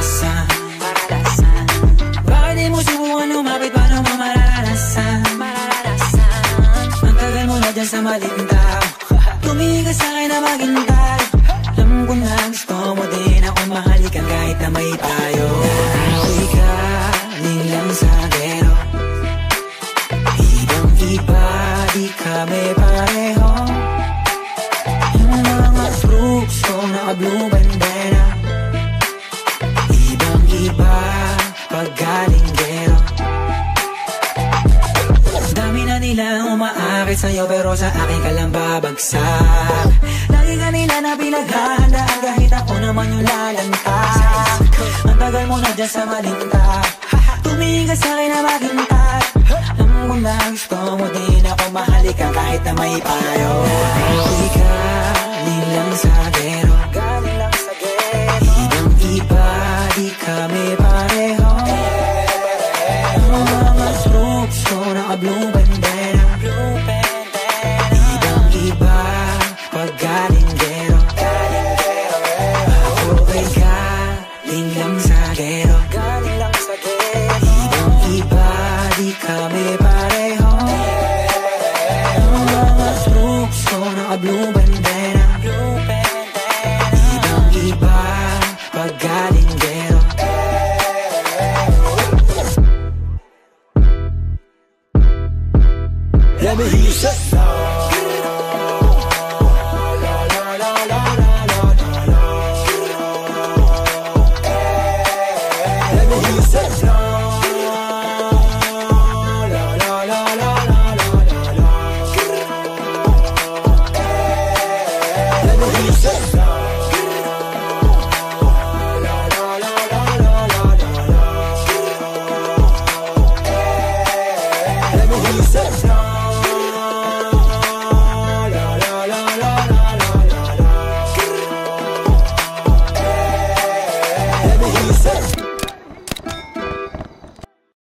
mararanasan. Bakit di mo subukan lumapit, paano mo mararanasan? Ang tagal mo na dyan sa maling tao, tumingin ka sa'kin na maghintay. Alam ko na gusto mo din ako mahalikan kahit na may tayo. Ako'y galing lang sa gero, ibang iba, di kami pareho. Yung mga fruits ko naka-blue bandera, ibang iba pag galing gero. Dami na nilang umaakit sa'yo pero sa akin ka lang babagsak. Lagi ka nila na pinaghahandaan kahit ako naman yung lalantad. Ang tagal mo na dyan sa maling tao, tumingin ka sa'kin na maghintay. Alam ko na gusto mo din ako mahalikan kahit na may payo. Ako'y galing lang sa gero, ibang iba, di kami pareho. Yung mga strokes ko naka-blue bandera, ibang iba pag galing gero. Ako'y galing lang sa gero, ibang iba, di kami pareho. Yung mga strokes ko naka-blue bandera, ibang iba pag galing gero. Let me hear you say let me hear you say let me hear you say let me hear you say